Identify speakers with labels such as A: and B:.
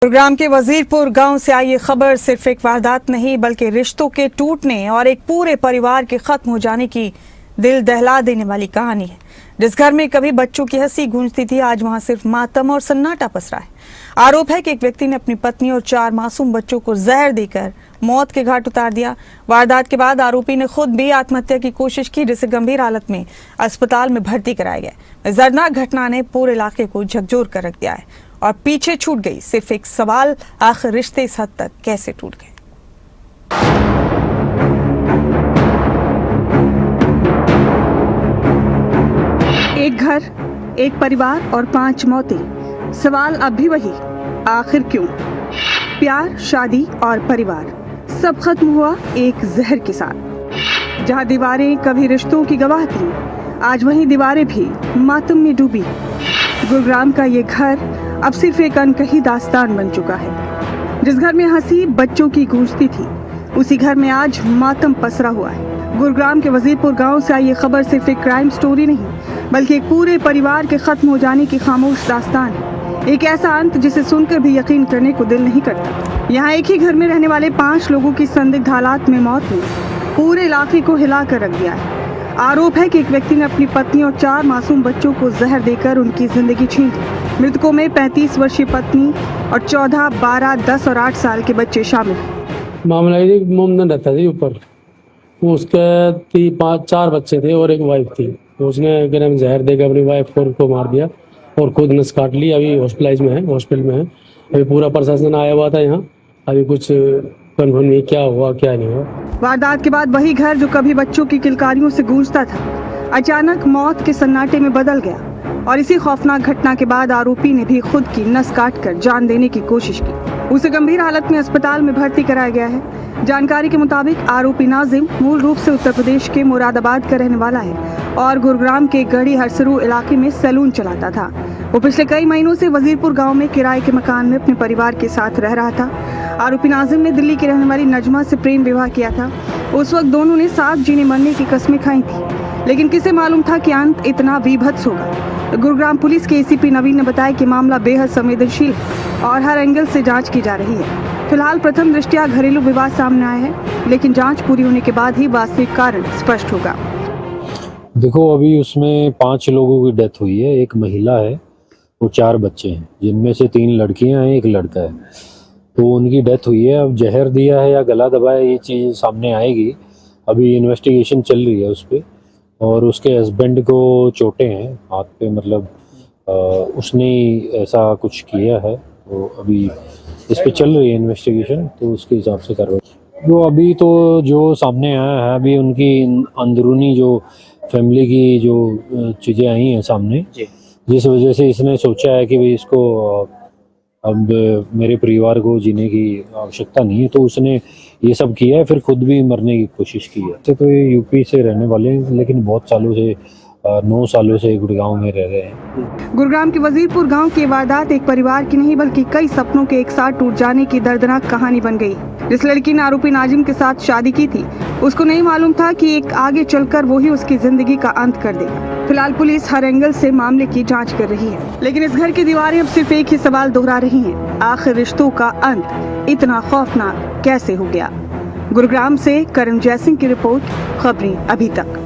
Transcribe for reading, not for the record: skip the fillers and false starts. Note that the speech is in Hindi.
A: गुरुग्राम के वजीरपुर गांव से आई ये खबर सिर्फ एक वारदात नहीं बल्कि रिश्तों के टूटने और एक पूरे परिवार के खत्म हो जाने की दिल दहला देने वाली कहानी है। जिस घर में कभी बच्चों की हंसी गूंजती थी, आज वहां सिर्फ मातम और सन्नाटा पसरा है। आरोप है कि एक व्यक्ति ने अपनी पत्नी और 4 मासूम बच्चों को जहर देकर मौत के घाट उतार दिया। वारदात के बाद आरोपी ने खुद भी आत्महत्या की कोशिश की, जिसे गंभीर हालत में अस्पताल में भर्ती कराया गया। दर्दनाक घटना ने पूरे इलाके को झकझोर कर रख दिया है और पीछे छूट गई सिर्फ एक सवाल, आखिर रिश्ते इस हद तक कैसे टूट गए। एक घर, एक परिवार और 5 मौतें। सवाल अब भी वही, आखिर क्यों? प्यार, शादी और परिवार सब खत्म हुआ एक जहर के साथ। जहां दीवारें कभी रिश्तों की गवाह थीं, आज वही दीवारें भी मातम में डूबी। गुरुग्राम का ये घर अब सिर्फ एक अनकही दास्तान बन चुका है। जिस घर में हंसी बच्चों की गूंजती थी, उसी घर में आज मातम पसरा हुआ है। गुरुग्राम के वजीरपुर गांव से आई ये खबर सिर्फ एक क्राइम स्टोरी नहीं बल्कि एक पूरे परिवार के खत्म हो जाने की खामोश दास्तान है। एक ऐसा अंत जिसे सुनकर भी यकीन करने को दिल नहीं करता। यहाँ एक ही घर में रहने वाले 5 लोगों की संदिग्ध हालात में मौत ने पूरे इलाके को हिला कर रख दिया है। आरोप है कि एक व्यक्ति ने अपनी पत्नी और 4 मासूम बच्चों को जहर देकर उनकी जिंदगी छीन ली। मृतकों में 35 वर्षीय पत्नी और 14, 12, 10 और 8 साल के बच्चे शामिल हैं।
B: मामला ये मोमदन रहता था ऊपर, वो उसके 4 बच्चे थे और एक वाइफ थी। उसने गरम जहर देकर अपनी वाइफ को मार दिया और खुद नस काट ली। अभी हॉस्पिटल में है। अभी पूरा प्रशासन आया हुआ था यहाँ। अभी कुछ कन्फर्म नहीं क्या हुआ क्या नहीं हुआ।
A: वारदात के बाद वही घर जो कभी बच्चों की किलकारियों से गूंजता था, अचानक मौत के सन्नाटे में बदल गया। और इसी खौफनाक घटना के बाद आरोपी ने भी खुद की नस काटकर जान देने की कोशिश की। उसे गंभीर हालत में अस्पताल में भर्ती कराया गया है। जानकारी के मुताबिक आरोपी नाजिम मूल रूप से उत्तर प्रदेश के मुरादाबाद का रहने वाला है और गुरुग्राम के गढ़ी हरसरू इलाके में सैलून चलाता था। वो पिछले कई महीनों से वजीरपुर गांव में किराए के मकान में अपने परिवार के साथ रह रहा था। आरोपी नाजिम ने दिल्ली की रहने वाली नजमा से प्रेम विवाह किया था। उस वक्त दोनों ने साथ जीने मरने की कस्में खाई थी, लेकिन किसे मालूम था कि अंत इतना विभत्स होगा। गुरुग्राम पुलिस के एसीपी नवीन ने बताया कि मामला बेहद संवेदनशील और हर एंगल से जांच की जा रही है। फिलहाल प्रथम दृष्टया घरेलू विवाद सामने आया है, लेकिन जांच पूरी होने के बाद ही वास्तविक कारण स्पष्ट होगा।
C: देखो, अभी उसमें 5 लोगों की डेथ हुई है। एक महिला है और 4 बच्चे हैं, जिनमें से 3 लड़कियां हैं, 1 लड़का है। तो उनकी डेथ हुई है। अब जहर दिया है या गला दबाया, ये चीज़ सामने आएगी। अभी इन्वेस्टिगेशन चल रही है उस पर। और उसके हस्बैंड को चोटें हैं हाथ पे, मतलब उसने ऐसा कुछ किया है। तो अभी इस पे चल रही है इन्वेस्टिगेशन, तो उसके हिसाब से कार्रवाई। जो अभी तो जो सामने आया है, अभी उनकी अंदरूनी जो फैमिली की जो चीज़ें आई हैं सामने, जिस वजह से इसने सोचा है कि भाई इसको अब मेरे परिवार को जीने की आवश्यकता नहीं है, तो उसने ये सब किया है। फिर खुद भी मरने की कोशिश की है। तो ये यूपी से रहने वाले हैं, लेकिन बहुत सालों से 9 सालों से गुड़गांव में रह रहे हैं।
A: गुरुग्राम के वजीरपुर गांव की वारदात एक परिवार की नहीं बल्कि कई सपनों के एक साथ टूट जाने की दर्दनाक कहानी बन गई। जिस लड़की ने आरोपी नाजिम के साथ शादी की थी, उसको नहीं मालूम था कि एक आगे चलकर वही उसकी जिंदगी का अंत कर देगा। फिलहाल पुलिस हर एंगल से मामले की जांच कर रही है, लेकिन इस घर की दीवारें अब सिर्फ एक ही सवाल दोहरा रही हैं, आखिर रिश्तों का अंत इतना खौफनाक कैसे हो गया। गुरुग्राम से करण जयसिंह की रिपोर्ट, खबरें अभी तक।